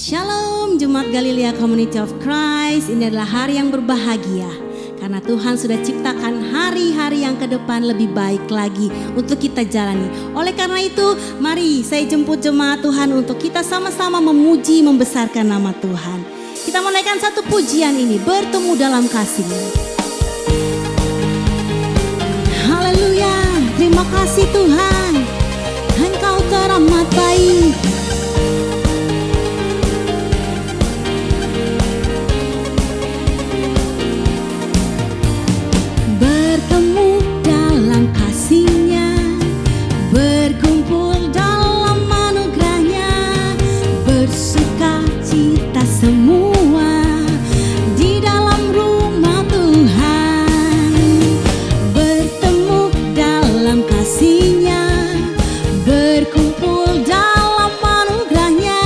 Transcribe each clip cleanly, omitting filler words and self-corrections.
Shalom Jemaat Galilea Community of Christ. Ini adalah hari yang berbahagia karena Tuhan sudah ciptakan hari-hari yang ke depan lebih baik lagi untuk kita jalani. Oleh karena itu, mari saya jemput jemaat Tuhan untuk kita sama-sama memuji, membesarkan nama Tuhan. Kita menaikkan satu pujian ini, bertemu dalam kasih-Nya. Haleluya, terima kasih Tuhan, Engkau teramat baik. Bertemu dalam kasih-Nya, berkumpul dalam anugerah-Nya, bersuka cita semua di dalam rumah Tuhan. Bertemu dalam kasih-Nya, berkumpul dalam anugerah-Nya,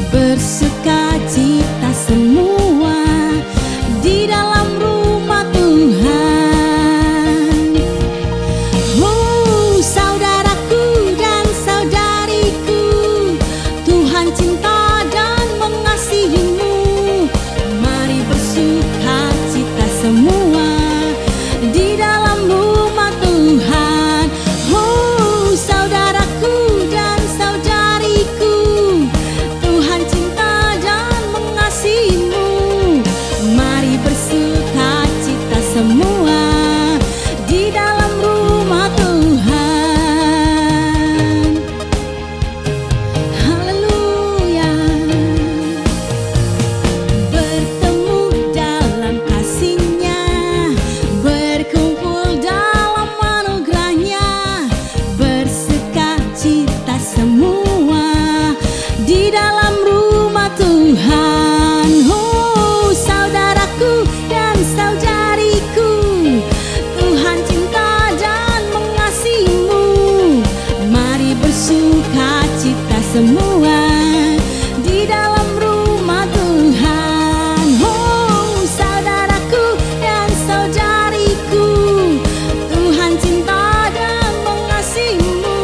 bersuka cita semua di dalam rumah Tuhan. Saudaraku dan saudariku, Tuhan cinta dan mengasihimu. Mari bersuka cita semua di dalam rumah Tuhan. Saudaraku dan saudariku, Tuhan cinta dan mengasihimu. Mari bersuka cita semua di dalam rumah Tuhan. Haleluya. Bertemu dalam kasih-Nya, berkumpul dalam anugerah-Nya, bersuka cita semua di dalam rumah Tuhan. Saudaraku dan saudariku, Tuhan cinta dan mengasihimu. Mari bersuka cita semua di dalam rumah Tuhan. Saudaraku dan saudariku, Tuhan cinta dan mengasihimu.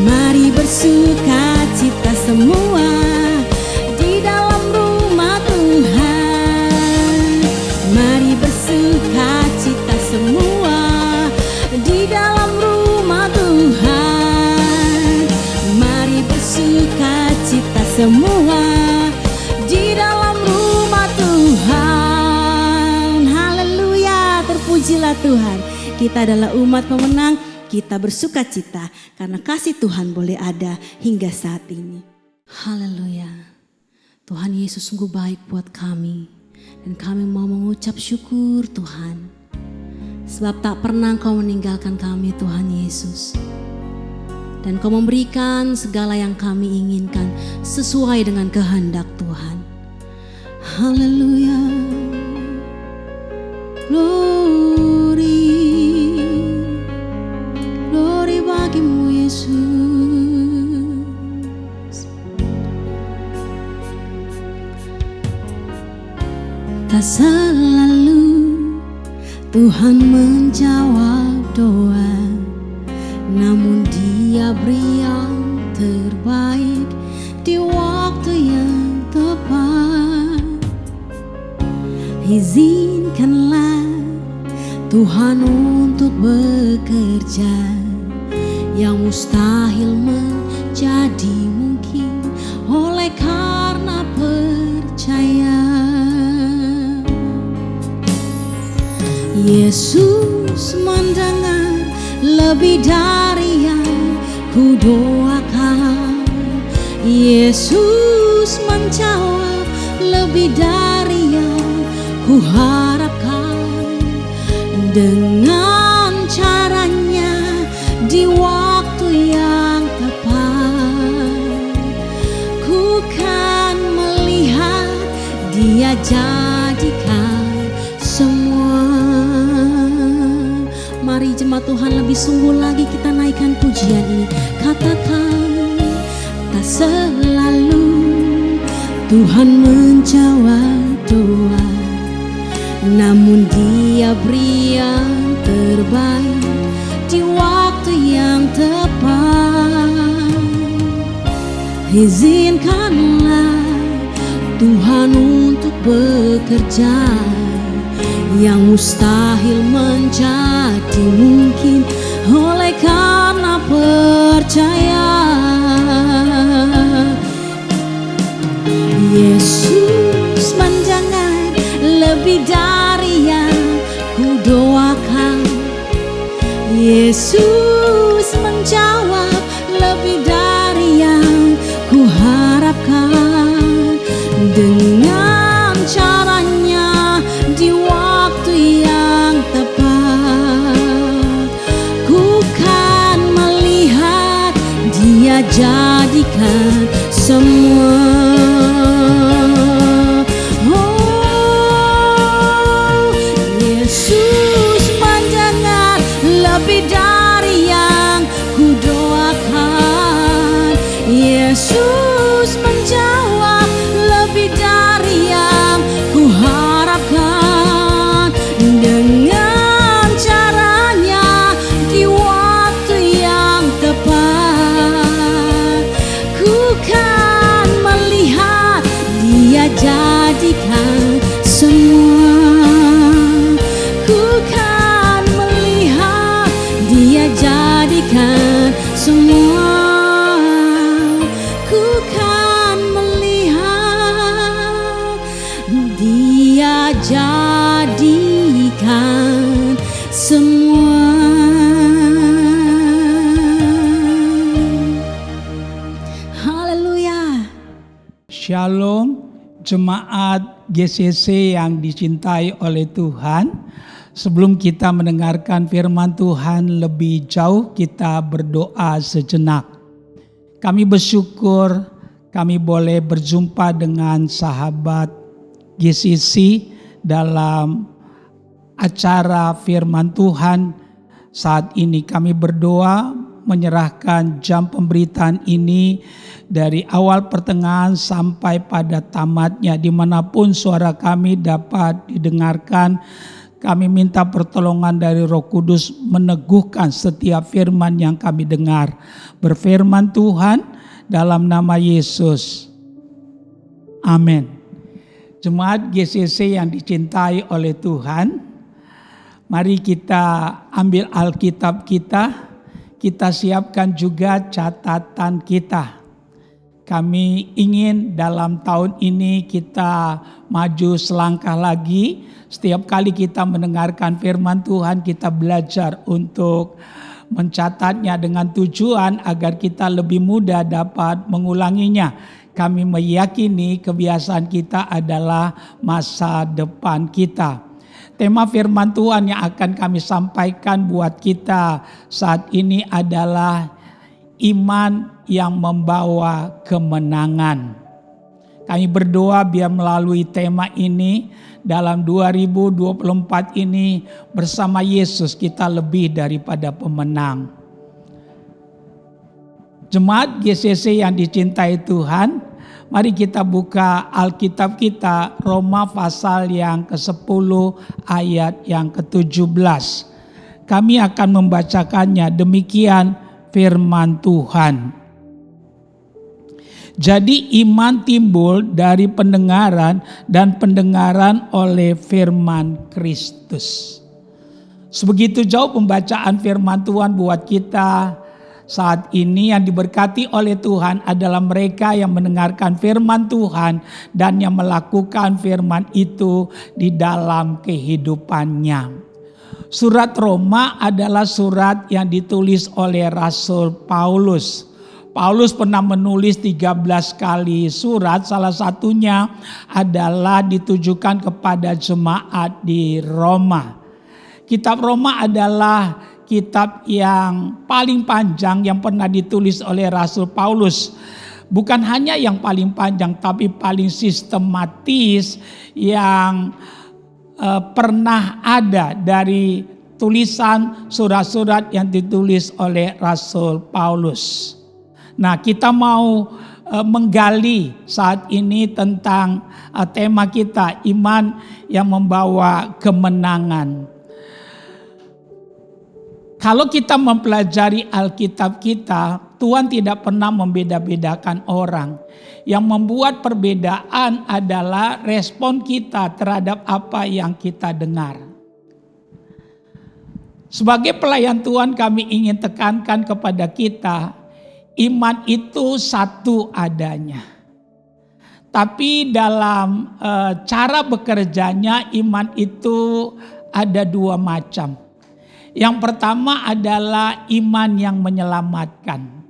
Mari bersuka cita semua di dalam rumah Tuhan. Mari bersuka cita semua di dalam rumah Tuhan. Mari bersuka cita semua di dalam rumah Tuhan. Haleluya, terpujilah Tuhan. Kita adalah umat pemenang, kita bersuka cita karena kasih Tuhan boleh ada hingga saat ini. Haleluya. Tuhan Yesus sungguh baik buat kami. Dan kami mau mengucap syukur Tuhan. Sebab tak pernah Engkau meninggalkan kami Tuhan Yesus. Dan Kau memberikan segala yang kami inginkan sesuai dengan kehendak Tuhan. Haleluya. Glory, glory bagimu Yesus. Tak selalu Tuhan menjawab doa, namun Dia beri yang terbaik di waktu yang tepat. Izinkanlah Tuhan untuk bekerja, yang mustahil menjadi mungkin oleh karena percaya. Yesus mendengar lebih dari yang ku doakan. Yesus menjawab lebih dari yang ku harapkan. Dengan caranya di waktu yang tepat, ku kan melihat Dia jadikan semua. Mari jemaat Tuhan lebih sungguh lagi kita naikkan pujian ini. Katakan, tak selalu Tuhan menjawab doa, namun Dia beri yang terbaik di waktu yang tepat. Izinkanlah Tuhan untuk bekerja, yang mustahil menjadi mungkin oleh karena percaya. Yesus menjangan lebih dari yang ku doakan. Yesus menjawab lebih dari yang ku harapkan. Dengan caranya di waktu yang tepat, ku kan melihat Dia jadikan semua. Oh, Yesus menjangan lebih dari yang ku doakan. Yesus menjawab lebih dari yang ku harapkan. Dengan caranya di waktu yang tepat, ku kan melihat Dia jadikan semua. Ku kan melihat Dia jadikan semua. Ku kan melihat Dia jadikan semua. Haleluya. Shalom jemaat GCC yang dicintai oleh Tuhan. Sebelum kita mendengarkan firman Tuhan lebih jauh, kita berdoa sejenak. Kami bersyukur kami boleh berjumpa dengan sahabat GCC dalam acara firman Tuhan. Saat ini kami berdoa menyerahkan jam pemberitaan ini dari awal pertengahan sampai pada tamatnya, dimanapun suara kami dapat didengarkan. Kami minta pertolongan dari Roh Kudus meneguhkan setiap firman yang kami dengar. Berfirman Tuhan dalam nama Yesus. Amin. Jemaat GCC yang dicintai oleh Tuhan, mari kita ambil Alkitab kita siapkan juga catatan kita. Kami ingin dalam tahun ini kita maju selangkah lagi. Setiap kali kita mendengarkan firman Tuhan, kita belajar untuk mencatatnya dengan tujuan agar kita lebih mudah dapat mengulanginya. Kami meyakini kebiasaan kita adalah masa depan kita. Tema firman Tuhan yang akan kami sampaikan buat kita saat ini adalah iman yang membawa kemenangan. Kami berdoa biar melalui tema ini dalam 2024 ini bersama Yesus kita lebih daripada pemenang. Jemaat GCC yang dicintai Tuhan, mari kita buka Alkitab kita Roma pasal yang ke-10 ayat yang ke-17. Kami akan membacakannya, demikian firman Tuhan. Jadi iman timbul dari pendengaran dan pendengaran oleh firman Kristus. Sebegitu jauh pembacaan firman Tuhan buat kita saat ini. Yang diberkati oleh Tuhan adalah mereka yang mendengarkan firman Tuhan dan yang melakukan firman itu di dalam kehidupannya. Surat Roma adalah surat yang ditulis oleh Rasul Paulus. Paulus pernah menulis 13 kali surat, salah satunya adalah ditujukan kepada jemaat di Roma. Kitab Roma adalah kitab yang paling panjang yang pernah ditulis oleh Rasul Paulus. Bukan hanya yang paling panjang, tapi paling sistematis yang pernah ada dari tulisan surat-surat yang ditulis oleh Rasul Paulus. Nah, kita mau menggali saat ini tentang tema kita, iman yang membawa kemenangan. Kalau kita mempelajari Alkitab kita, Tuhan tidak pernah membeda-bedakan orang. Yang membuat perbedaan adalah respon kita terhadap apa yang kita dengar. Sebagai pelayan Tuhan, kami ingin tekankan kepada kita, iman itu satu adanya. Tapi dalam cara bekerjanya, iman itu ada dua macam. Yang pertama adalah iman yang menyelamatkan.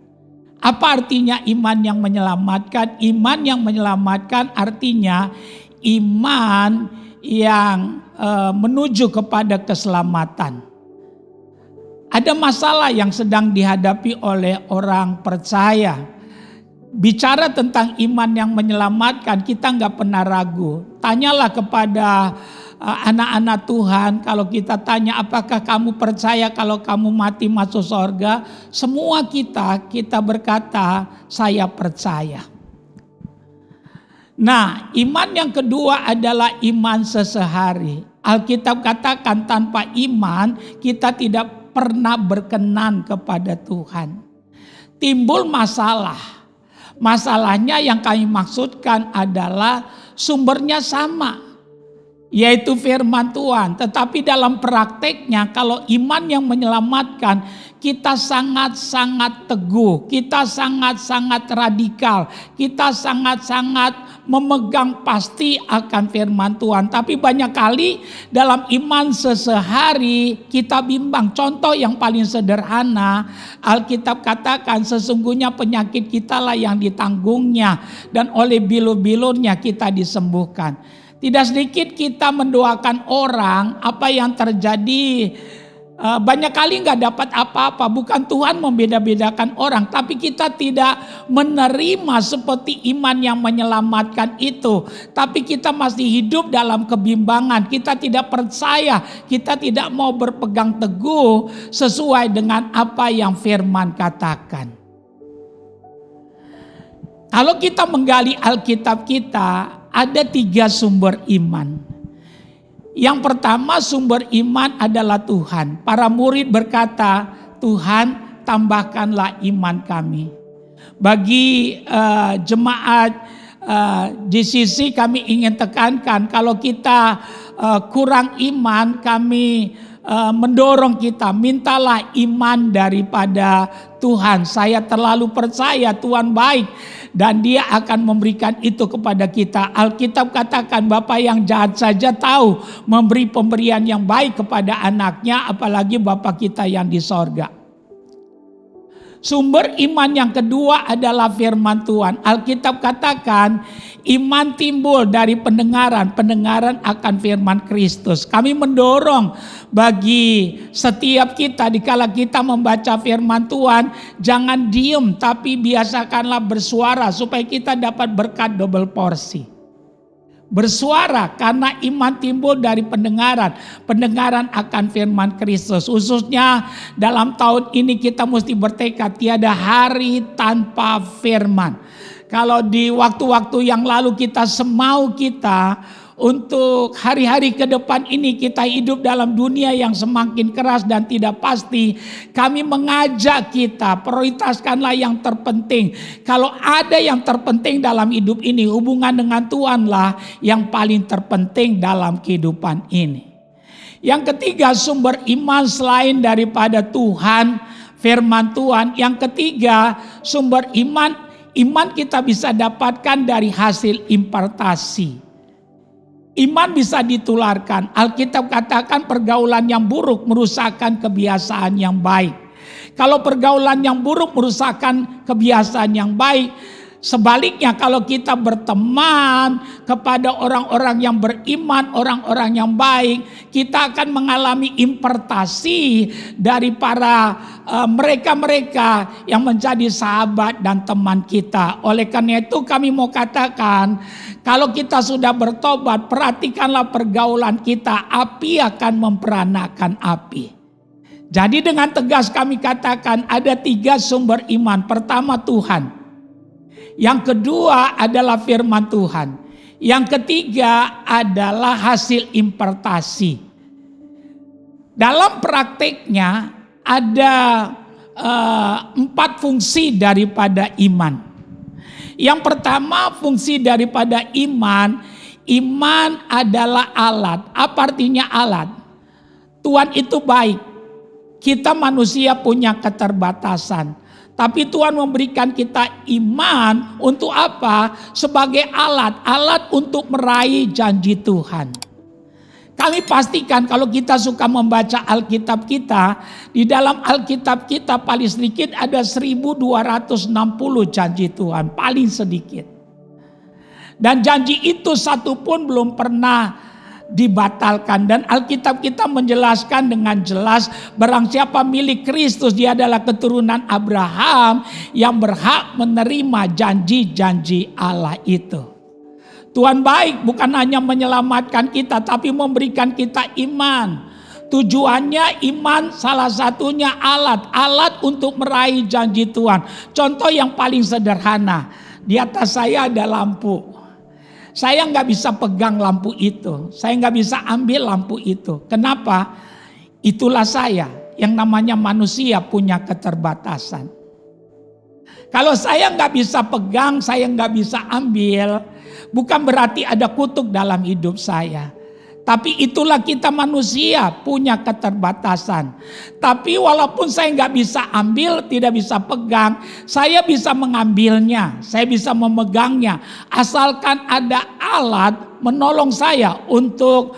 Apa artinya iman yang menyelamatkan? Iman yang menyelamatkan artinya iman yang menuju kepada keselamatan. Ada masalah yang sedang dihadapi oleh orang percaya. Bicara tentang iman yang menyelamatkan, kita nggak pernah ragu. Tanyalah kepada anak-anak Tuhan, kalau kita tanya apakah kamu percaya kalau kamu mati masuk surga, semua kita berkata saya percaya. Nah, iman yang kedua adalah iman sesehari. Alkitab katakan tanpa iman kita tidak pernah berkenan kepada Tuhan. Timbul masalah. Masalahnya yang kami maksudkan adalah sumbernya sama, yaitu firman Tuhan. Tetapi dalam prakteknya kalau iman yang menyelamatkan, kita sangat-sangat teguh, kita sangat-sangat radikal, kita sangat-sangat memegang pasti akan firman Tuhan. Tapi banyak kali dalam iman sesehari kita bimbang. Contoh yang paling sederhana, Alkitab katakan sesungguhnya penyakit kita lah yang ditanggungnya dan oleh bilur-bilurnya kita disembuhkan. Tidak sedikit kita mendoakan orang, apa yang terjadi banyak kali nggak dapat apa-apa. Bukan Tuhan membeda-bedakan orang, tapi kita tidak menerima seperti iman yang menyelamatkan itu. Tapi kita masih hidup dalam kebimbangan. Kita tidak percaya, kita tidak mau berpegang teguh sesuai dengan apa yang firman katakan. Kalau kita menggali Alkitab kita, ada 3 sumber iman. Yang pertama sumber iman adalah Tuhan. Para murid berkata, Tuhan tambahkanlah iman kami. Bagi jemaat di sisi kami ingin tekankan, kalau kita kurang iman, kami mendorong kita, mintalah iman daripada Tuhan. Saya terlalu percaya Tuhan baik dan Dia akan memberikan itu kepada kita. Alkitab katakan Bapa yang jahat saja tahu memberi pemberian yang baik kepada anaknya, apalagi Bapa kita yang di sorga. Sumber iman yang kedua adalah firman Tuhan. Alkitab katakan iman timbul dari pendengaran, pendengaran akan firman Kristus. Kami mendorong bagi setiap kita dikala kita membaca firman Tuhan, jangan diem tapi biasakanlah bersuara supaya kita dapat berkat double porsi. Bersuara karena iman timbul dari pendengaran. Pendengaran akan firman Kristus. Khususnya dalam tahun ini kita mesti bertekad tiada hari tanpa firman. Kalau di waktu-waktu yang lalu kita semau kita untuk hari-hari ke depan ini kita hidup dalam dunia yang semakin keras dan tidak pasti. Kami mengajak kita prioritaskanlah yang terpenting. Kalau ada yang terpenting dalam hidup ini, hubungan dengan Tuhanlah yang paling terpenting dalam kehidupan ini. Yang ketiga sumber iman selain daripada Tuhan, firman Tuhan. Yang ketiga sumber iman kita bisa dapatkan dari hasil impartasi. Iman bisa ditularkan. Alkitab katakan pergaulan yang buruk merusakkan kebiasaan yang baik. Kalau pergaulan yang buruk merusakkan kebiasaan yang baik, sebaliknya kalau kita berteman kepada orang-orang yang beriman, orang-orang yang baik, kita akan mengalami impartasi dari para mereka-mereka yang menjadi sahabat dan teman kita. Oleh karena itu kami mau katakan, kalau kita sudah bertobat, perhatikanlah pergaulan kita, api akan memperanakan api. Jadi dengan tegas kami katakan ada 3 sumber iman. Pertama Tuhan. Yang kedua adalah firman Tuhan. Yang ketiga adalah hasil impartasi. Dalam prakteknya ada 4 fungsi daripada iman. Yang pertama, fungsi daripada iman adalah alat. Apa artinya alat? Tuhan itu baik. Kita manusia punya keterbatasan. Tapi Tuhan memberikan kita iman untuk apa? Sebagai alat. Alat untuk meraih janji Tuhan. Kami pastikan kalau kita suka membaca Alkitab kita, di dalam Alkitab kita paling sedikit ada 1260 janji Tuhan, paling sedikit. Dan janji itu satu pun belum pernah dibatalkan. Dan Alkitab kita menjelaskan dengan jelas, barang siapa milik Kristus, dia adalah keturunan Abraham yang berhak menerima janji-janji Allah itu. Tuhan baik, bukan hanya menyelamatkan kita, tapi memberikan kita iman. Tujuannya iman salah satunya alat untuk meraih janji Tuhan. Contoh yang paling sederhana, di atas saya ada lampu. Saya nggak bisa pegang lampu itu, saya nggak bisa ambil lampu itu. Kenapa? Itulah saya, yang namanya manusia punya keterbatasan. Kalau saya nggak bisa pegang, saya nggak bisa ambil, bukan berarti ada kutuk dalam hidup saya. Tapi itulah kita manusia punya keterbatasan. Tapi walaupun saya nggak bisa ambil, tidak bisa pegang, saya bisa mengambilnya, saya bisa memegangnya. Asalkan ada alat menolong saya untuk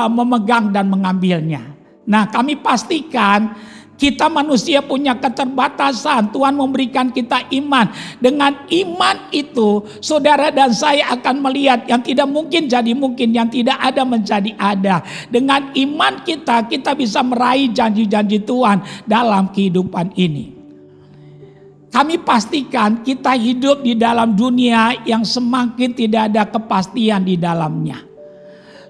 memegang dan mengambilnya. Nah, kami pastikan kita manusia punya keterbatasan. Tuhan memberikan kita iman. Dengan iman itu, saudara dan saya akan melihat yang tidak mungkin jadi mungkin, yang tidak ada menjadi ada. Dengan iman kita bisa meraih janji-janji Tuhan dalam kehidupan ini. Kami pastikan kita hidup di dalam dunia yang semakin tidak ada kepastian di dalamnya.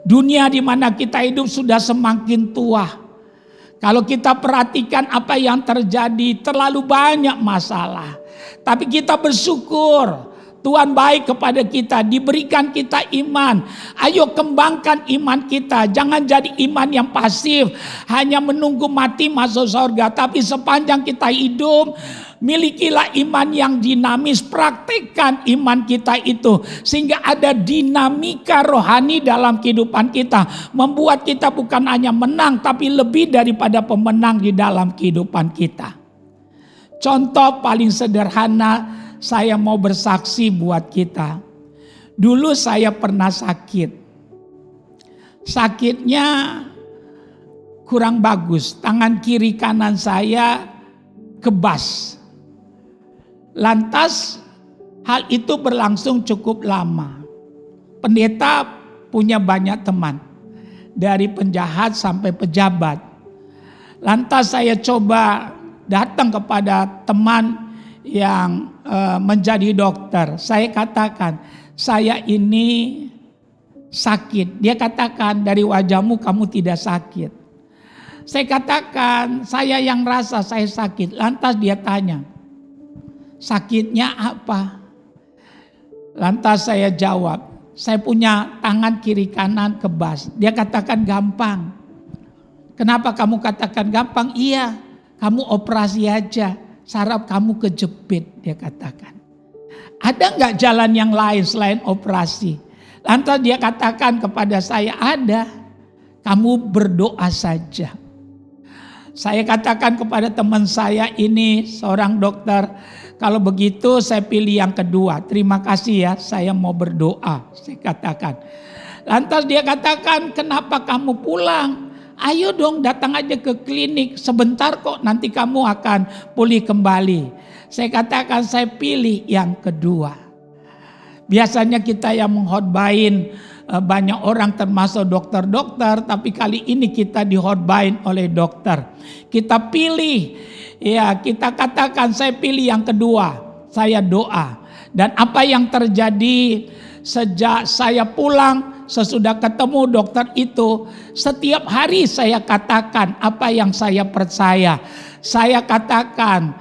Dunia di mana kita hidup sudah semakin tua. Kalau kita perhatikan apa yang terjadi, terlalu banyak masalah. Tapi kita bersyukur, Tuhan baik kepada kita, diberikan kita iman. Ayo kembangkan iman kita, jangan jadi iman yang pasif, hanya menunggu mati masuk surga. Tapi sepanjang kita hidup, milikilah iman yang dinamis, praktikkan iman kita itu. Sehingga ada dinamika rohani dalam kehidupan kita. Membuat kita bukan hanya menang, tapi lebih daripada pemenang di dalam kehidupan kita. Contoh paling sederhana, saya mau bersaksi buat kita. Dulu saya pernah sakit. Sakitnya kurang bagus. Tangan kiri kanan saya kebas. Lantas hal itu berlangsung cukup lama. Pendeta punya banyak teman. Dari penjahat sampai pejabat. Lantas saya coba datang kepada teman yang menjadi dokter. Saya katakan, saya ini sakit. Dia katakan, dari wajahmu kamu tidak sakit. Saya katakan, saya yang rasa saya sakit. Lantas dia tanya, sakitnya apa? Lantas saya jawab, saya punya tangan kiri kanan kebas. Dia katakan gampang. Kenapa kamu katakan gampang? Iya, kamu operasi aja. Saraf kamu kejepit, dia katakan. Ada nggak jalan yang lain selain operasi? Lantas dia katakan kepada saya, ada. Kamu berdoa saja. Saya katakan kepada teman saya ini, seorang dokter, kalau begitu saya pilih yang kedua. Terima kasih ya, saya mau berdoa, saya katakan. Lantas dia katakan, kenapa kamu pulang? Ayo dong datang aja ke klinik, sebentar kok nanti kamu akan pulih kembali. Saya katakan saya pilih yang kedua. Biasanya kita yang menghotbahin banyak orang termasuk dokter-dokter, tapi kali ini kita dihotbahin oleh dokter. Kita pilih, ya kita katakan saya pilih yang kedua, saya doa. Dan apa yang terjadi sejak saya pulang, sesudah ketemu dokter itu, setiap hari saya katakan apa yang saya percaya. Saya katakan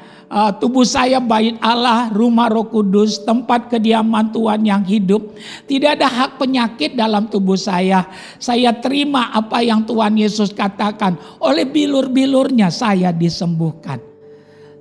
tubuh saya bait Allah, rumah Roh Kudus, tempat kediaman Tuhan yang hidup. Tidak ada hak penyakit dalam tubuh saya. Saya terima apa yang Tuhan Yesus katakan. Oleh bilur-bilurnya saya disembuhkan.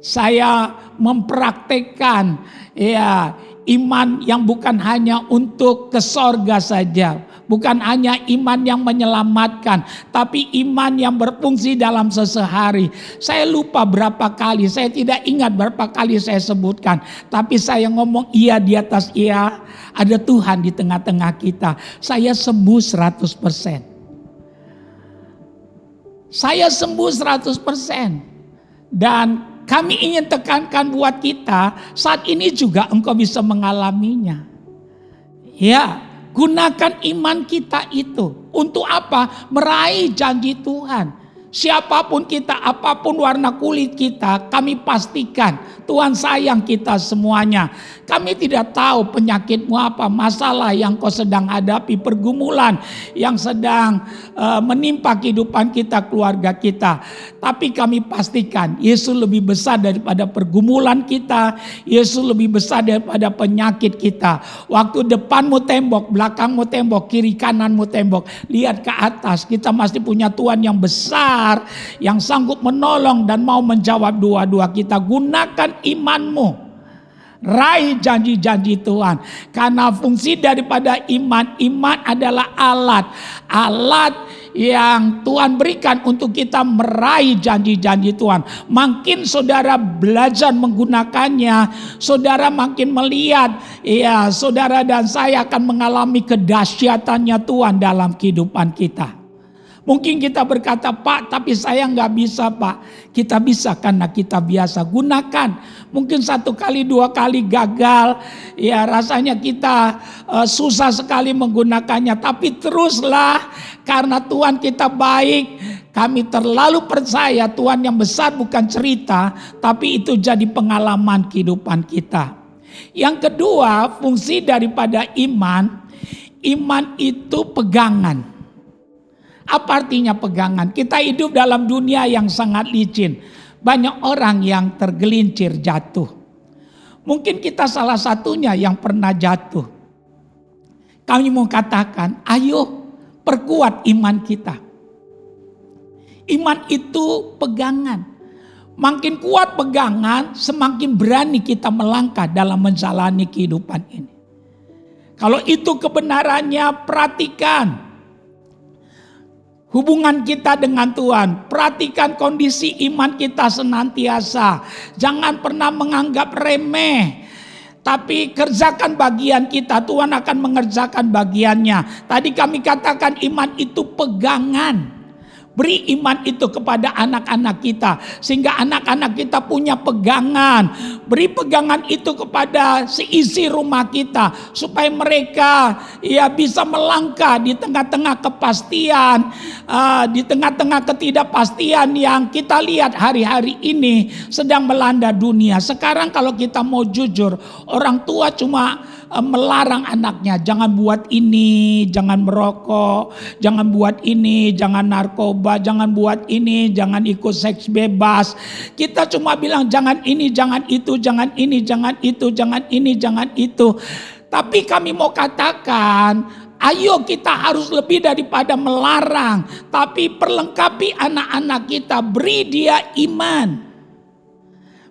Saya mempraktekkan ya iman yang bukan hanya untuk ke sorga saja. Bukan hanya iman yang menyelamatkan, tapi iman yang berfungsi dalam sehari. Saya lupa berapa kali, saya tidak ingat berapa kali saya sebutkan. Tapi saya ngomong iya di atas iya, ada Tuhan di tengah-tengah kita. Saya sembuh 100%. Saya sembuh 100%. Dan kami ingin tekankan buat kita, saat ini juga engkau bisa mengalaminya. Ya, gunakan iman kita itu. Untuk apa? Meraih janji Tuhan. Siapapun kita, apapun warna kulit kita, kami pastikan Tuhan sayang kita semuanya. Kami tidak tahu penyakitmu apa, masalah yang kau sedang hadapi, pergumulan yang sedang menimpa kehidupan kita, keluarga kita. Tapi kami pastikan Yesus lebih besar daripada pergumulan kita, Yesus lebih besar daripada penyakit kita. Waktu depanmu tembok, belakangmu tembok, kiri kananmu tembok, lihat ke atas, kita masih punya Tuhan yang besar, yang sanggup menolong dan mau menjawab doa-doa kita. Gunakan imanmu, raih janji-janji Tuhan. Karena fungsi daripada iman adalah alat yang Tuhan berikan untuk kita meraih janji-janji Tuhan. Makin saudara belajar menggunakannya, saudara makin melihat, ya saudara dan saya akan mengalami kedahsyatannya Tuhan dalam kehidupan kita. Mungkin kita berkata, Pak, tapi saya nggak bisa, Pak. Kita bisa karena kita biasa. Gunakan. Mungkin 1 kali, 2 kali gagal. Ya rasanya kita susah sekali menggunakannya. Tapi teruslah, karena Tuhan kita baik. Kami terlalu percaya Tuhan yang besar bukan cerita, tapi itu jadi pengalaman kehidupan kita. Yang kedua, fungsi daripada iman itu pegangan. Apa artinya pegangan? Kita hidup dalam dunia yang sangat licin. Banyak orang yang tergelincir jatuh. Mungkin kita salah satunya yang pernah jatuh. Kami mau katakan, ayo perkuat iman kita. Iman itu pegangan. Makin kuat pegangan, semakin berani kita melangkah dalam menjalani kehidupan ini. Kalau itu kebenarannya, perhatikan hubungan kita dengan Tuhan. Perhatikan kondisi iman kita senantiasa. Jangan pernah menganggap remeh. Tapi kerjakan bagian kita. Tuhan akan mengerjakan bagiannya. Tadi kami katakan iman itu pegangan. Beri iman itu kepada anak-anak kita. Sehingga anak-anak kita punya pegangan. Beri pegangan itu kepada seisi rumah kita. Supaya mereka ya bisa melangkah di tengah-tengah kepastian. Di tengah-tengah ketidakpastian yang kita lihat hari-hari ini sedang melanda dunia. Sekarang kalau kita mau jujur, orang tua cuma melarang anaknya, jangan buat ini, jangan merokok, jangan buat ini, jangan narkoba, jangan buat ini, jangan ikut seks bebas. Kita cuma bilang jangan ini, jangan itu, jangan ini, jangan itu, jangan ini, jangan itu. Tapi kami mau katakan, ayo kita harus lebih daripada melarang, tapi perlengkapi anak-anak kita, beri dia iman.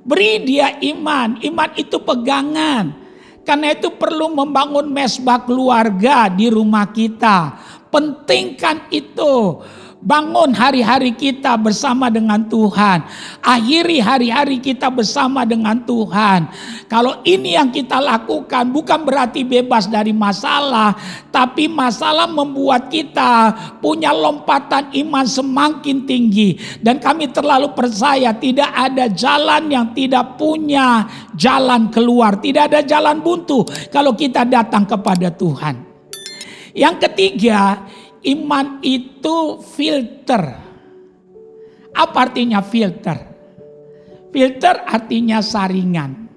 Beri dia iman, iman itu pegangan. Karena itu perlu membangun mesbah keluarga di rumah kita. Pentingkan itu. Bangun hari-hari kita bersama dengan Tuhan. Akhiri hari-hari kita bersama dengan Tuhan. Kalau ini yang kita lakukan bukan berarti bebas dari masalah. Tapi masalah membuat kita punya lompatan iman semakin tinggi. Dan kami terlalu percaya tidak ada jalan yang tidak punya jalan keluar. Tidak ada jalan buntu kalau kita datang kepada Tuhan. Yang ketiga, iman itu filter. Apa artinya filter? Filter artinya saringan.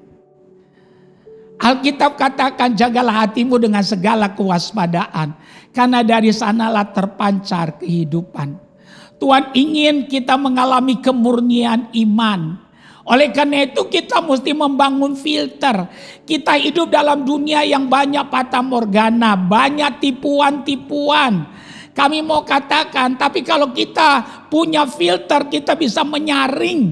Alkitab katakan jagalah hatimu dengan segala kewaspadaan. Karena dari sanalah terpancar kehidupan. Tuhan ingin kita mengalami kemurnian iman. Oleh karena itu kita mesti membangun filter. Kita hidup dalam dunia yang banyak fata morgana. Banyak tipuan-tipuan. Kami mau katakan, tapi kalau kita punya filter, kita bisa menyaring.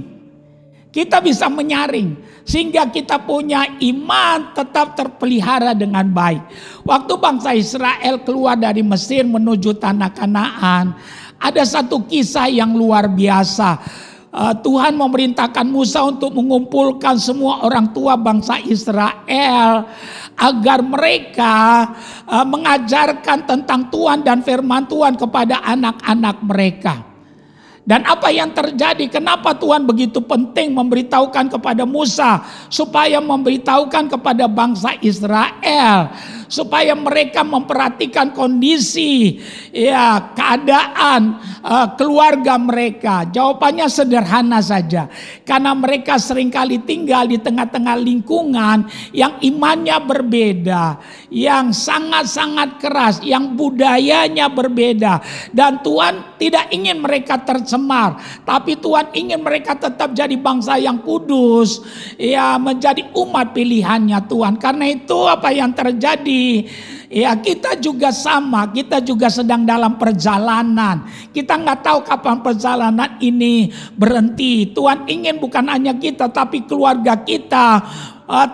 Kita bisa menyaring sehingga kita punya iman tetap terpelihara dengan baik. Waktu bangsa Israel keluar dari Mesir menuju tanah Kanaan, ada satu kisah yang luar biasa. Tuhan memerintahkan Musa untuk mengumpulkan semua orang tua bangsa Israel agar mereka mengajarkan tentang Tuhan dan firman Tuhan kepada anak-anak mereka. Dan apa yang terjadi? Kenapa Tuhan begitu penting memberitahukan kepada Musa supaya memberitahukan kepada bangsa Israel supaya mereka memperhatikan kondisi keadaan keluarga mereka? Jawabannya sederhana saja. Karena mereka seringkali tinggal di tengah-tengah lingkungan yang imannya berbeda, yang sangat-sangat keras, yang budayanya berbeda, dan Tuhan tidak ingin mereka tercemar, tapi Tuhan ingin mereka tetap jadi bangsa yang kudus, menjadi umat pilihannya Tuhan. Karena itu apa yang terjadi? Kita juga sama, kita juga sedang dalam perjalanan. Kita nggak tahu kapan perjalanan ini berhenti. Tuhan ingin bukan hanya kita, tapi keluarga kita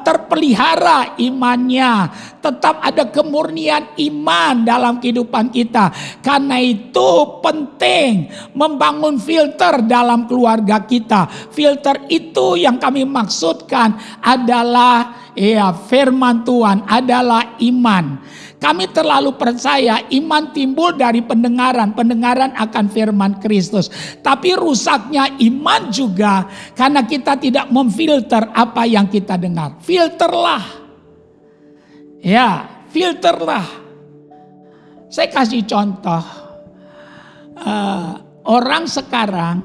terpelihara imannya, tetap ada kemurnian iman dalam kehidupan kita. Karena itu penting membangun filter dalam keluarga kita. Filter itu yang kami maksudkan adalah firman Tuhan, adalah iman. Kami terlalu percaya iman timbul dari pendengaran akan firman Kristus. Tapi rusaknya iman juga karena kita tidak memfilter apa yang kita dengar. Filterlah. Filterlah. Saya kasih contoh. Orang sekarang,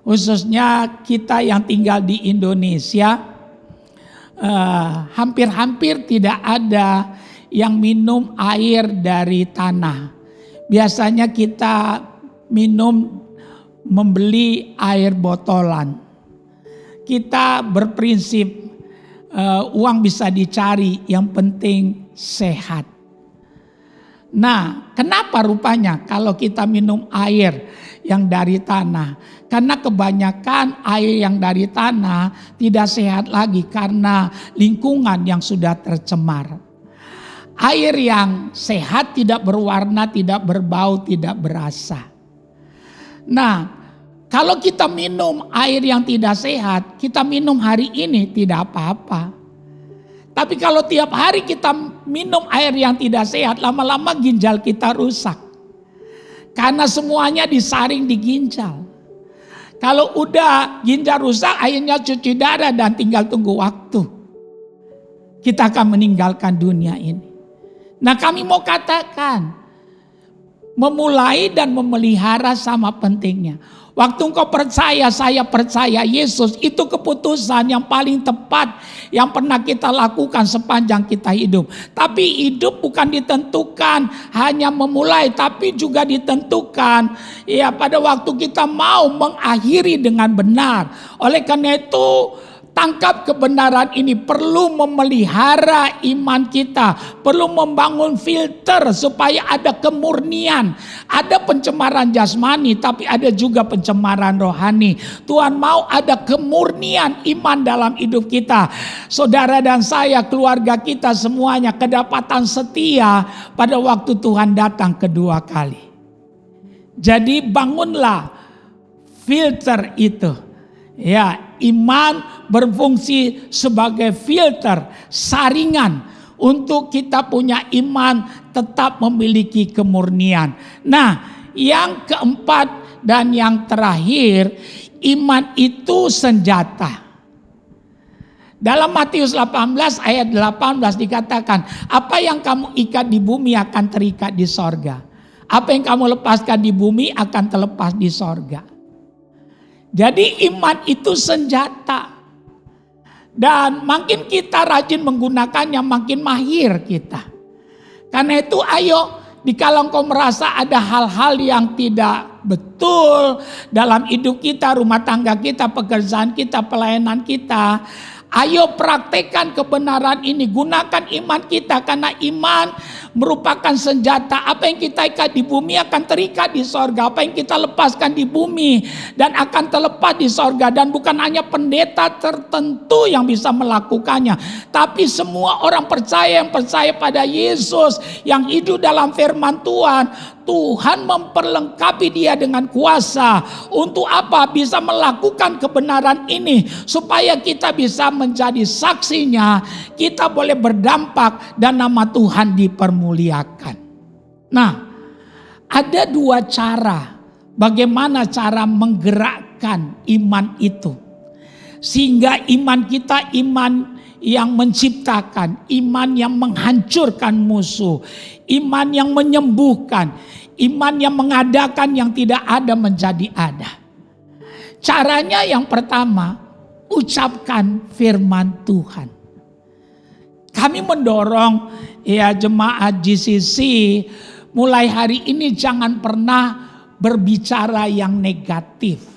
khususnya kita yang tinggal di Indonesia, hampir-hampir tidak ada yang minum air dari tanah. Biasanya kita membeli air botolan. Kita berprinsip uang bisa dicari, yang penting sehat. Nah, kenapa rupanya kalau kita minum air yang dari tanah? Karena kebanyakan air yang dari tanah tidak sehat lagi karena lingkungan yang sudah tercemar. Air yang sehat tidak berwarna, tidak berbau, tidak berasa. Nah, kalau kita minum air yang tidak sehat, kita minum hari ini tidak apa-apa. Tapi kalau tiap hari kita minum air yang tidak sehat, lama-lama ginjal kita rusak. Karena semuanya disaring di ginjal. Kalau udah ginjal rusak, akhirnya cuci darah dan tinggal tunggu waktu. Kita akan meninggalkan dunia ini. Nah, kami mau katakan, memulai dan memelihara sama pentingnya. Waktu engkau percaya, saya percaya Yesus, itu keputusan yang paling tepat yang pernah kita lakukan sepanjang kita hidup. Tapi hidup bukan ditentukan hanya memulai, tapi juga ditentukan pada waktu kita mau mengakhiri dengan benar. Oleh karena itu, tangkap kebenaran ini, perlu memelihara iman kita, perlu membangun filter supaya ada kemurnian. Ada pencemaran jasmani, tapi ada juga pencemaran rohani. Tuhan mau ada kemurnian iman dalam hidup kita. Saudara dan saya, keluarga kita semuanya kedapatan setia pada waktu Tuhan datang kedua kali. Jadi bangunlah filter itu. Iman berfungsi sebagai filter, saringan untuk kita punya iman tetap memiliki kemurnian. Nah, yang keempat dan yang terakhir, iman itu senjata. Dalam Matius 18 ayat 18 dikatakan, apa yang kamu ikat di bumi akan terikat di sorga. Apa yang kamu lepaskan di bumi akan terlepas di sorga. Jadi iman itu senjata. Dan makin kita rajin menggunakannya, makin mahir kita. Karena itu ayo, dikala engkau merasa ada hal-hal yang tidak betul dalam hidup kita, rumah tangga kita, pekerjaan kita, pelayanan kita, Ayo praktekkan kebenaran ini. Gunakan iman kita, karena iman merupakan senjata. Apa yang kita ikat di bumi akan terikat di sorga. Apa yang kita lepaskan di bumi dan akan terlepas di sorga. Dan bukan hanya pendeta tertentu yang bisa melakukannya, tapi semua orang percaya yang percaya pada Yesus, yang hidup dalam firman Tuhan. Tuhan memperlengkapi dia dengan kuasa. Untuk apa? Bisa melakukan kebenaran ini, supaya kita bisa menjadi saksinya. Kita boleh berdampak dan nama Tuhan dipermuliakan. Nah, ada dua cara bagaimana cara menggerakkan iman itu, sehingga iman kita iman yang menciptakan, iman yang menghancurkan musuh, iman yang menyembuhkan, iman yang mengadakan yang tidak ada menjadi ada. Caranya yang pertama, ucapkan firman Tuhan. Kami mendorong jemaat GCC mulai hari ini jangan pernah berbicara yang negatif.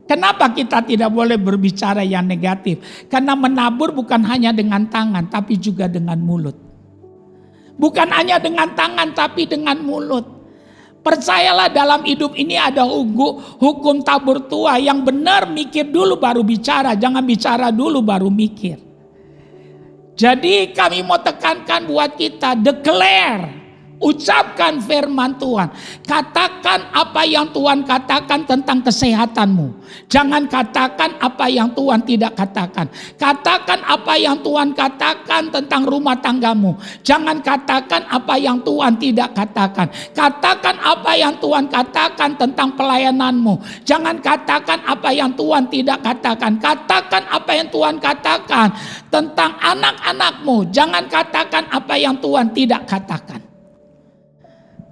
Kenapa kita tidak boleh berbicara yang negatif? Karena menabur bukan hanya dengan tangan, tapi juga dengan mulut. Bukan hanya dengan tangan, tapi dengan mulut. Percayalah, dalam hidup ini ada hukum tabur tua. Yang benar mikir dulu baru bicara, jangan bicara dulu baru mikir. Jadi kami mau tekankan buat kita, declare. Ucapkan firman Tuhan. Katakan apa yang Tuhan katakan tentang kesehatanmu. Jangan katakan apa yang Tuhan tidak katakan. Katakan apa yang Tuhan katakan tentang rumah tanggamu. Jangan katakan apa yang Tuhan tidak katakan. Katakan apa yang Tuhan katakan tentang pelayananmu. Jangan katakan apa yang Tuhan tidak katakan. Katakan apa yang Tuhan katakan tentang anak-anakmu. Jangan katakan apa yang Tuhan tidak katakan.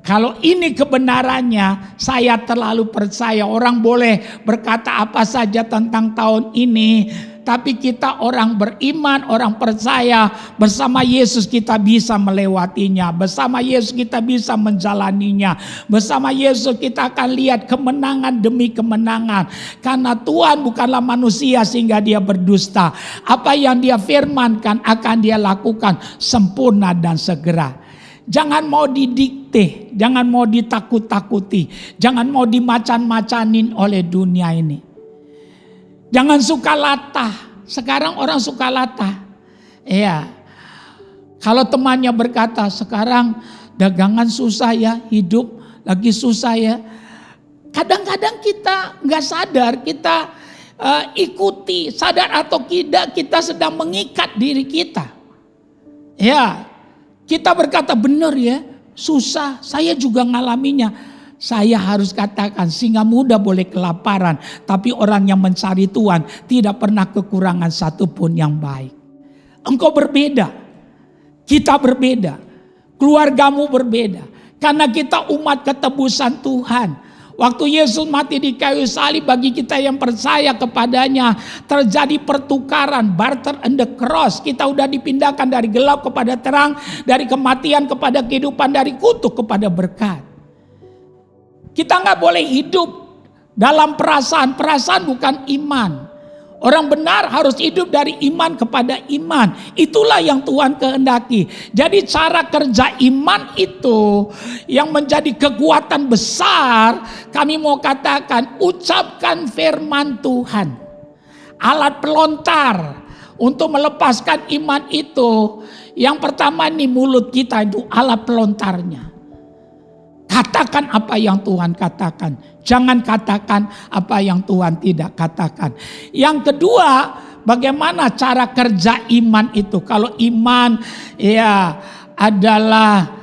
Kalau ini kebenarannya, saya terlalu percaya. Orang boleh berkata apa saja tentang tahun ini, tapi kita orang beriman, orang percaya, bersama Yesus kita bisa melewatinya. Bersama Yesus kita bisa menjalaninya. Bersama Yesus kita akan lihat kemenangan demi kemenangan. Karena Tuhan bukanlah manusia sehingga dia berdusta. Apa yang dia firmankan akan dia lakukan sempurna dan segera. Jangan mau didikte, jangan mau ditakut-takuti, jangan mau dimacan-macanin oleh dunia ini. Jangan suka latah. Sekarang orang suka latah. Iya. Kalau temannya berkata, sekarang dagangan susah ya, hidup lagi susah ya. Kadang-kadang kita nggak sadar, kita ikuti, sadar atau tidak kita sedang mengikat diri kita. Ya. Kita berkata benar ya, susah, saya juga ngalaminya. Saya harus katakan, singa muda boleh kelaparan, tapi orang yang mencari Tuhan tidak pernah kekurangan satupun yang baik. Engkau berbeda, kita berbeda, keluargamu berbeda. Karena kita umat ketebusan Tuhan. Waktu Yesus mati di kayu salib, bagi kita yang percaya kepadanya terjadi pertukaran, barter and the cross. Kita udah dipindahkan dari gelap kepada terang, dari kematian kepada kehidupan, dari kutuk kepada berkat. Kita nggak boleh hidup dalam perasaan. Perasaan bukan iman. Orang benar harus hidup dari iman kepada iman. Itulah yang Tuhan kehendaki. Jadi cara kerja iman itu yang menjadi kekuatan besar. Kami mau katakan, ucapkan firman Tuhan. Alat pelontar untuk melepaskan iman itu. Yang pertama ini mulut kita itu alat pelontarnya. Katakan apa yang Tuhan katakan. Jangan katakan apa yang Tuhan tidak katakan. Yang kedua, bagaimana cara kerja iman itu? Kalau iman ya adalah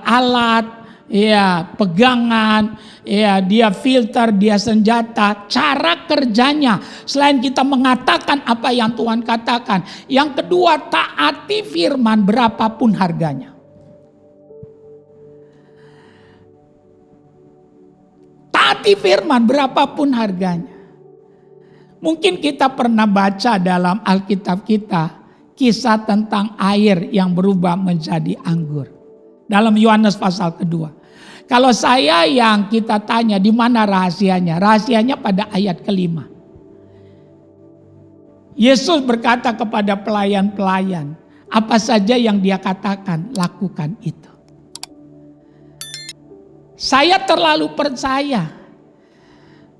alat, ya pegangan, ya dia filter, dia senjata. Cara kerjanya selain kita mengatakan apa yang Tuhan katakan, yang kedua taati firman berapapun harganya. Taati firman berapapun harganya. Mungkin kita pernah baca dalam Alkitab kita kisah tentang air yang berubah menjadi anggur. Dalam Yohanes pasal kedua. Kalau saya yang kita tanya di mana rahasianya? Rahasianya pada ayat kelima. Yesus berkata kepada pelayan-pelayan, apa saja yang dia katakan, lakukan itu. Saya terlalu percaya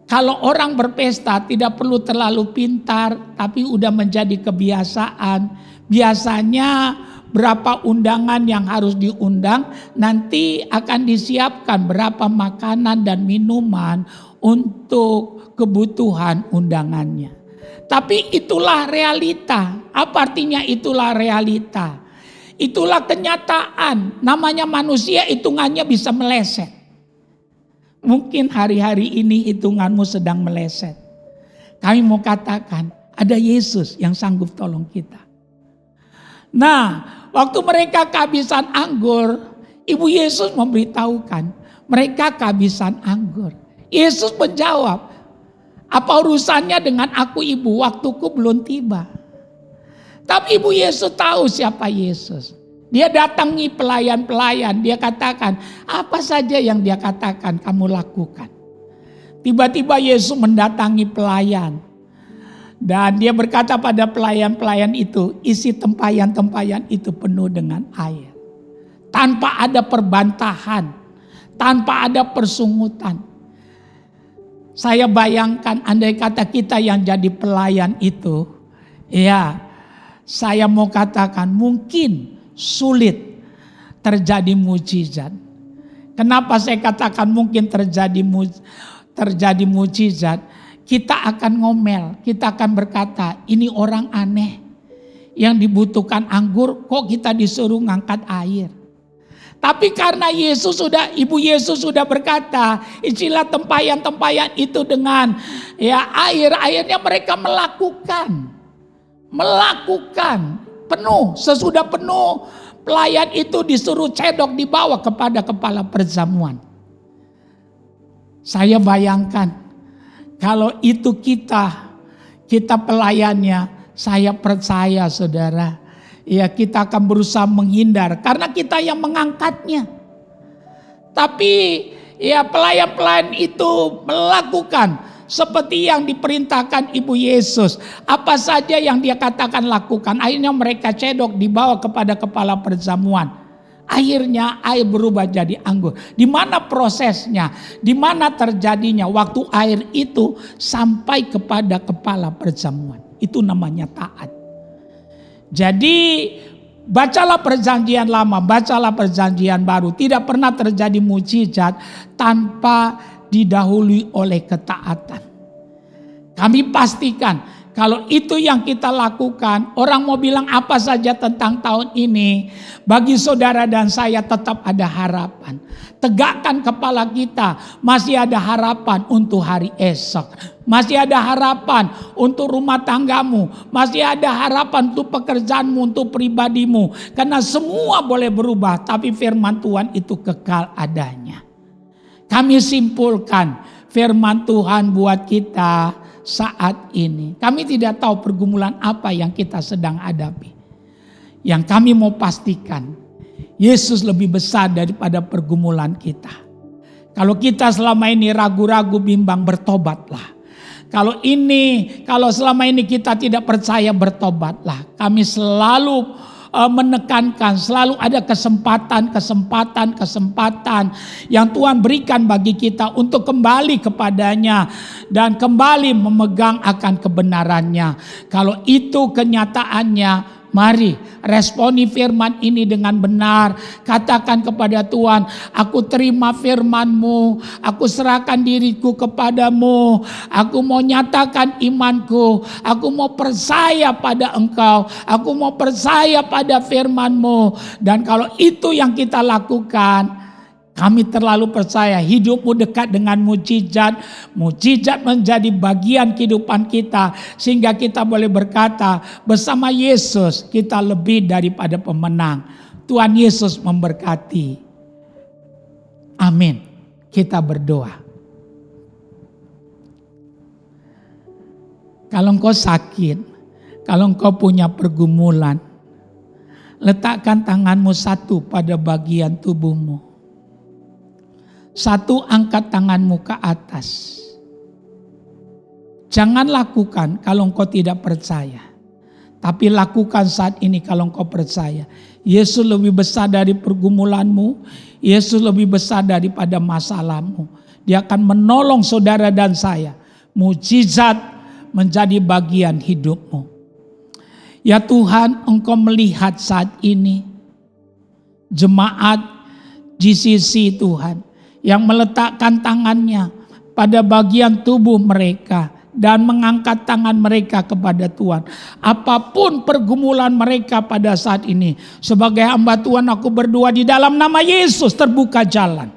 kalau orang berpesta tidak perlu terlalu pintar, tapi udah menjadi kebiasaan. Biasanya berapa undangan yang harus diundang, nanti akan disiapkan berapa makanan dan minuman untuk kebutuhan undangannya. Tapi itulah realita. Apa artinya itulah realita? Itulah kenyataan. Namanya manusia hitungannya bisa meleset. Mungkin hari-hari ini hitunganmu sedang meleset. Kami mau katakan ada Yesus yang sanggup tolong kita. Nah, waktu mereka kehabisan anggur, Ibu Yesus memberitahukan mereka kehabisan anggur. Yesus menjawab, apa urusannya dengan aku ibu, waktuku belum tiba. Tapi Ibu Yesus tahu siapa Yesus. Dia datangi pelayan-pelayan, dia katakan apa saja yang dia katakan kamu lakukan. Tiba-tiba Yesus mendatangi pelayan. Dan dia berkata pada pelayan-pelayan itu, isi tempayan-tempayan itu penuh dengan air. Tanpa ada perbantahan, tanpa ada persungutan. Saya bayangkan andai kata kita yang jadi pelayan itu, ya saya mau katakan mungkin sulit terjadi mujizat. Kenapa saya katakan mungkin terjadi mujizat? Kita akan ngomel, kita akan berkata ini orang aneh. Yang dibutuhkan anggur kok kita disuruh ngangkat air. Tapi karena Ibu Yesus sudah berkata, isilah tempayan-tempayan itu dengan ya airnya mereka melakukan penuh. Sesudah penuh, pelayan itu disuruh cedok dibawa kepada kepala perjamuan. Saya bayangkan kalau itu kita pelayannya, saya percaya saudara, ya kita akan berusaha menghindar karena kita yang mengangkatnya. Tapi ya pelayan-pelayan itu melakukan seperti yang diperintahkan Ibu Yesus. Apa saja yang dia katakan lakukan. Akhirnya mereka cedok dibawa kepada kepala perjamuan. Akhirnya air berubah jadi anggur. Di mana prosesnya? Di mana terjadinya? Waktu air itu sampai kepada kepala perjamuan. Itu namanya taat. Jadi bacalah perjanjian lama, bacalah perjanjian baru. Tidak pernah terjadi mujizat tanpa didahului oleh ketaatan. Kami pastikan kalau itu yang kita lakukan, orang mau bilang apa saja tentang tahun ini, bagi saudara dan saya tetap ada harapan. Tegakkan kepala kita, masih ada harapan untuk hari esok. Masih ada harapan untuk rumah tanggamu. Masih ada harapan untuk pekerjaanmu, untuk pribadimu. Karena semua boleh berubah, tapi firman Tuhan itu kekal adanya. Kami simpulkan firman Tuhan buat kita saat ini. Kami tidak tahu pergumulan apa yang kita sedang hadapi. Yang kami mau pastikan, Yesus lebih besar daripada pergumulan kita. Kalau kita selama ini ragu-ragu, bimbang, bertobatlah. Kalau selama ini kita tidak percaya, bertobatlah. Kami selalu menekankan, selalu ada kesempatan yang Tuhan berikan bagi kita untuk kembali kepadanya dan kembali memegang akan kebenarannya. Kalau itu kenyataannya, mari responi firman ini dengan benar. Katakan kepada Tuhan, aku terima firman-Mu, aku serahkan diriku kepadamu, aku mau nyatakan imanku, aku mau percaya pada Engkau, aku mau percaya pada firman-Mu. Dan kalau itu yang kita lakukan, kami terlalu percaya hidupmu dekat dengan mujizat. Mujizat menjadi bagian kehidupan kita. Sehingga kita boleh berkata bersama Yesus kita lebih daripada pemenang. Tuhan Yesus memberkati. Amin. Kita berdoa. Kalau engkau sakit, kalau engkau punya pergumulan, letakkan tanganmu satu pada bagian tubuhmu. Satu, angkat tanganmu ke atas. Jangan lakukan kalau engkau tidak percaya. Tapi lakukan saat ini kalau engkau percaya. Yesus lebih besar dari pergumulanmu. Yesus lebih besar daripada masalahmu. Dia akan menolong saudara dan saya. Mujizat menjadi bagian hidupmu. Ya Tuhan, engkau melihat saat ini jemaat GCC Tuhan yang meletakkan tangannya pada bagian tubuh mereka dan mengangkat tangan mereka kepada Tuhan. Apapun pergumulan mereka pada saat ini, sebagai hamba Tuhan aku berdoa di dalam nama Yesus terbuka jalan.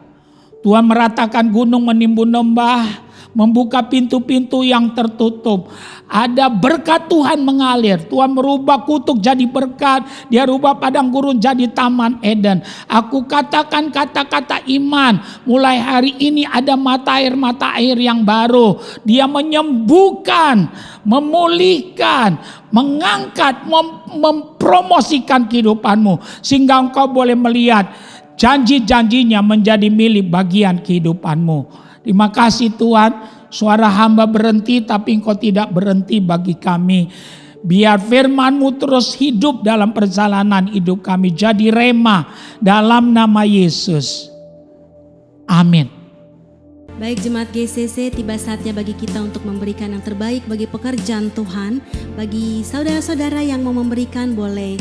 Tuhan meratakan gunung menimbun lembah, membuka pintu-pintu yang tertutup. Ada berkat Tuhan mengalir. Tuhan merubah kutuk jadi berkat. Dia rubah padang gurun jadi taman Eden. Aku katakan kata-kata iman. Mulai hari ini ada mata air yang baru. Dia menyembuhkan, memulihkan, mengangkat, mempromosikan kehidupanmu. Sehingga engkau boleh melihat janji-janjinya menjadi milik bagian kehidupanmu. Terima kasih Tuhan, suara hamba berhenti tapi engkau tidak berhenti bagi kami. Biar firman-Mu terus hidup dalam perjalanan hidup kami. Jadi rema dalam nama Yesus. Amin. Baik jemaat GCC, tiba saatnya bagi kita untuk memberikan yang terbaik bagi pekerjaan Tuhan. Bagi saudara-saudara yang mau memberikan boleh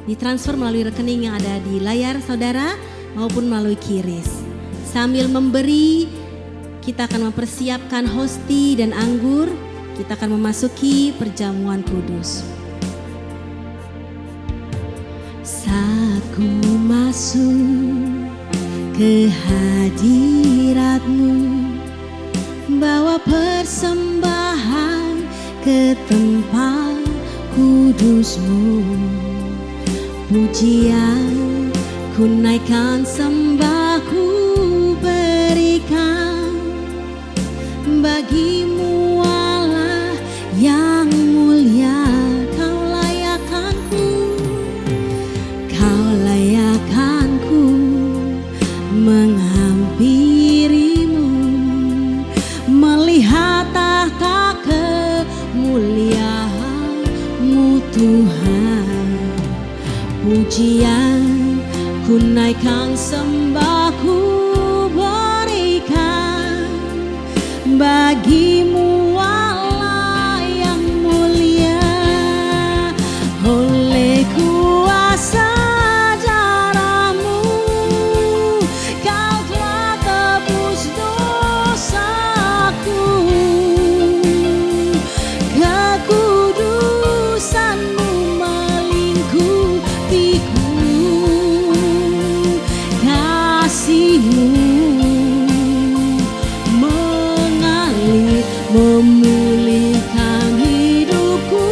ditransfer melalui rekening yang ada di layar saudara maupun melalui QRIS. Sambil memberi, kita akan mempersiapkan hosti dan anggur. Kita akan memasuki perjamuan kudus. Saat ku masuk ke hadirat-Mu, bawa persembahan ke tempat kudus-Mu. Pujian ku naikkan, sembah ku berikan bagi-Mu Allah yang mulia. Kau layakkanku, Kau layakkanku menghampiri-Mu, melihat tahta kemuliaan-Mu Tuhan. Pujian ku naikkan, sembah ku berikan bagi-Mu Allah yang mulia. Oleh kuasa darah-Mu Kau telah tebus dosaku. Kekudusan-Mu melingkupiku, kasih-Mu memulihkan hidupku.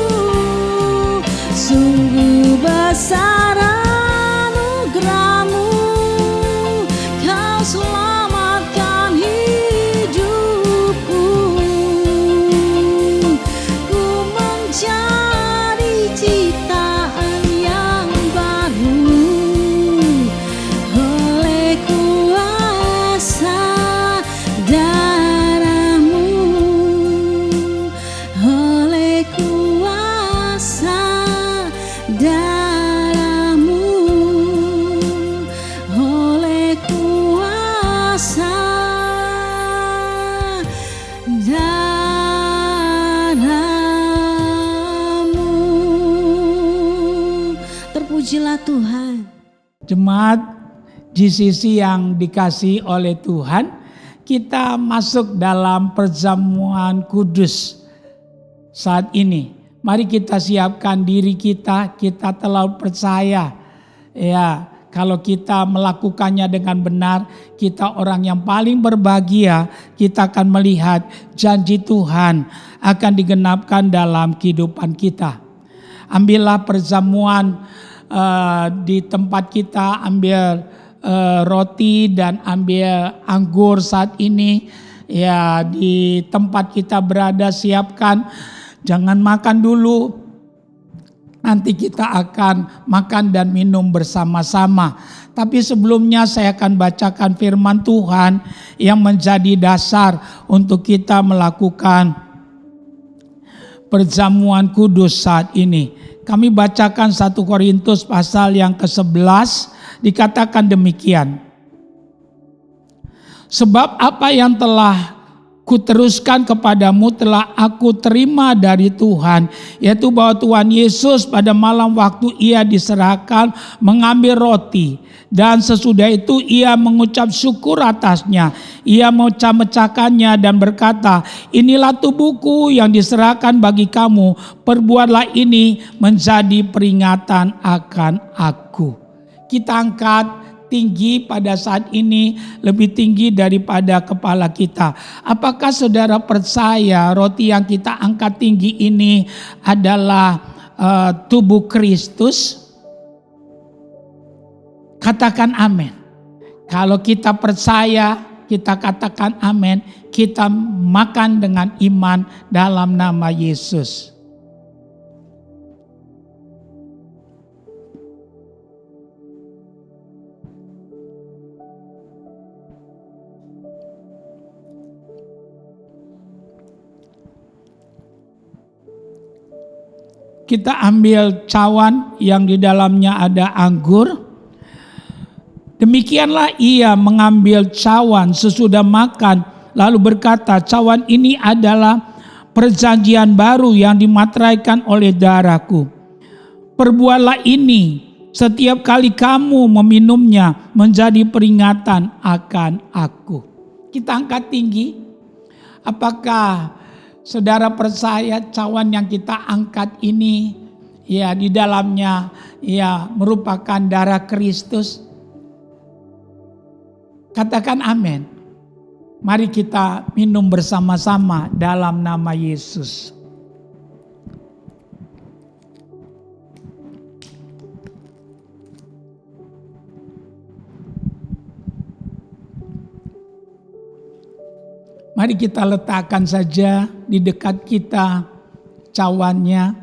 Sungguh besar anugerah-Mu, Kau selamatkan hidupku. Ku menjadi ciptaan yang baru oleh kuasa darah-Mu, oleh kuasa darah-Mu, oleh kuasa darah-Mu. Terpujilah Tuhan. Jemaat GCC yang dikasihi oleh Tuhan, kita masuk dalam perjamuan kudus saat ini. Mari kita siapkan diri kita telah percaya ya, kalau kita melakukannya dengan benar, kita orang yang paling berbahagia. Kita akan melihat janji Tuhan akan digenapkan dalam kehidupan kita. Ambillah perjamuan di tempat kita, ambil roti dan ambil anggur saat ini. Ya, di tempat kita berada siapkan. Jangan makan dulu. Nanti kita akan makan dan minum bersama-sama. Tapi sebelumnya saya akan bacakan firman Tuhan yang menjadi dasar untuk kita melakukan perjamuan kudus saat ini. Kami bacakan 1 Korintus pasal yang ke-11, dikatakan demikian. Sebab apa yang telah kuteruskan kepadamu telah aku terima dari Tuhan, yaitu bahwa Tuhan Yesus pada malam waktu ia diserahkan mengambil roti, dan sesudah itu ia mengucap syukur atasnya. Ia memecah-mecahkannya dan berkata, inilah tubuhku yang diserahkan bagi kamu, perbuatlah ini menjadi peringatan akan aku. Kita angkat tinggi pada saat ini, lebih tinggi daripada kepala kita. Apakah saudara percaya roti yang kita angkat tinggi ini adalah tubuh Kristus? Katakan amin. Kalau kita percaya, kita katakan amin. Kita makan dengan iman dalam nama Yesus. Kita ambil cawan yang di dalamnya ada anggur. Demikianlah ia mengambil cawan sesudah makan, lalu berkata, cawan ini adalah perjanjian baru yang dimateraikan oleh darahku. Perbuatlah ini setiap kali kamu meminumnya menjadi peringatan akan aku. Kita angkat tinggi. Apakah saudara percaya cawan yang kita angkat ini ya di dalamnya ya merupakan darah Kristus? Katakan amin. Mari kita minum bersama-sama dalam nama Yesus. Mari kita letakkan saja di dekat kita cawannya.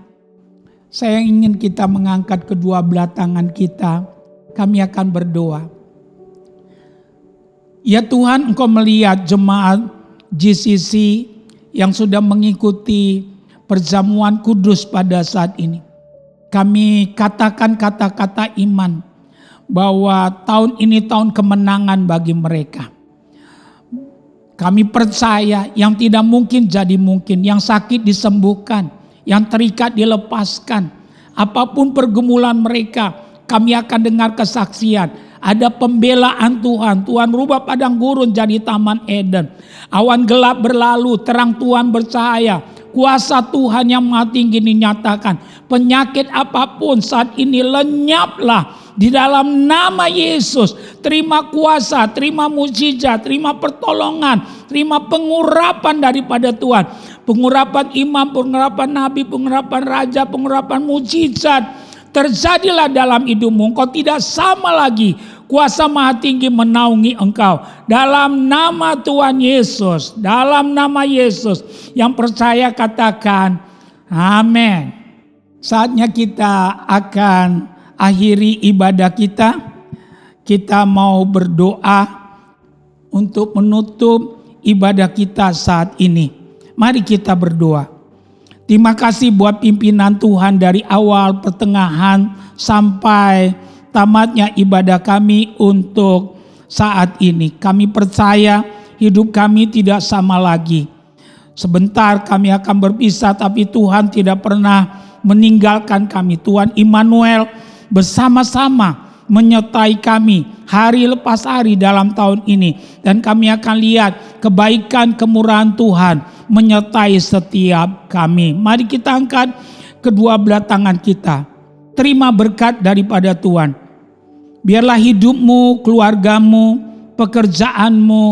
Saya ingin kita mengangkat kedua belah tangan kita. Kami akan berdoa. Ya Tuhan, Engkau melihat jemaat GCC yang sudah mengikuti perjamuan kudus pada saat ini. Kami katakan kata-kata iman bahwa tahun ini tahun kemenangan bagi mereka. Kami percaya yang tidak mungkin jadi mungkin, yang sakit disembuhkan, yang terikat dilepaskan. Apapun pergumulan mereka, kami akan dengar kesaksian. Ada pembelaan Tuhan. Tuhan rubah padang gurun jadi taman Eden. Awan gelap berlalu, terang Tuhan bercahaya. Kuasa Tuhan yang Maha Tinggi dinyatakan. Penyakit apapun saat ini lenyaplah di dalam nama Yesus. Terima kuasa, terima mujizat, terima pertolongan, terima pengurapan daripada Tuhan. Pengurapan imam, pengurapan nabi, pengurapan raja, pengurapan mujizat. Terjadilah dalam hidupmu. Engkau tidak sama lagi. Kuasa Maha Tinggi menaungi engkau. Dalam nama Tuhan Yesus. Dalam nama Yesus. Yang percaya katakan amin. Saatnya kita akan akhiri ibadah kita. Kita mau berdoa untuk menutup ibadah kita saat ini. Mari kita berdoa. Terima kasih buat pimpinan Tuhan dari awal, pertengahan, sampai tamatnya ibadah kami untuk saat ini. Kami percaya hidup kami tidak sama lagi. Sebentar kami akan berpisah, tapi Tuhan tidak pernah meninggalkan kami. Tuhan Immanuel bersama-sama menyertai kami hari lepas hari dalam tahun ini. Dan kami akan lihat kebaikan kemurahan Tuhan menyertai setiap kami. Mari kita angkat kedua belah tangan kita. Terima berkat daripada Tuhan. Biarlah hidupmu, keluargamu, pekerjaanmu,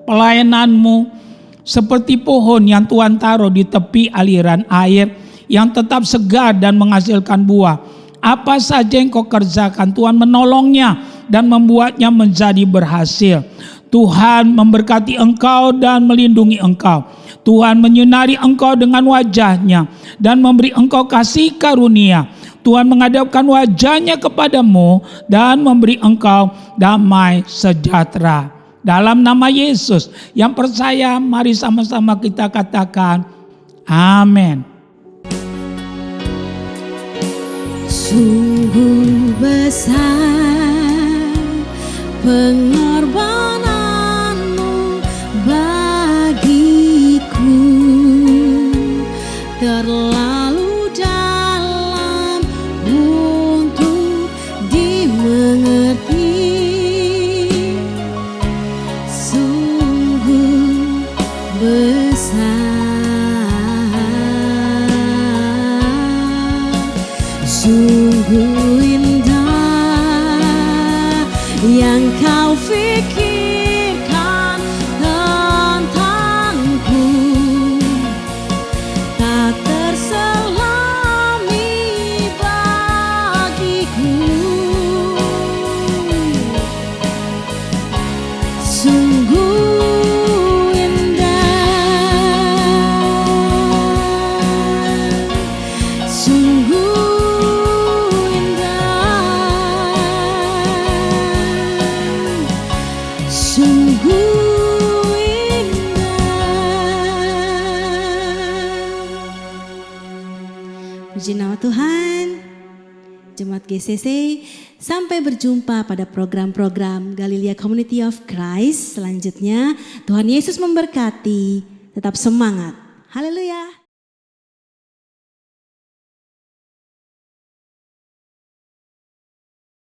pelayananmu seperti pohon yang Tuhan taruh di tepi aliran air yang tetap segar dan menghasilkan buah. Apa saja yang kau kerjakan, Tuhan menolongnya dan membuatnya menjadi berhasil. Tuhan memberkati engkau dan melindungi engkau. Tuhan menyinari engkau dengan wajahnya dan memberi engkau kasih karunia. Tuhan menghadapkan wajahnya kepadamu dan memberi engkau damai sejahtera. Dalam nama Yesus yang percaya, mari sama-sama kita katakan amin. Sungguh besar pengorbananmu bagiku, terlalu dalam untuk dimengerti. Sungguh besar, sungguh indah yang kau pikirkan tentangku, tak terselami bagiku. Sungguh indah, sungguh indah, sungguh indah. Puji nama Tuhan. Jemaat GCC, sampai berjumpa pada program-program Galilea Community of Christ selanjutnya. Tuhan Yesus memberkati, tetap semangat. Haleluya.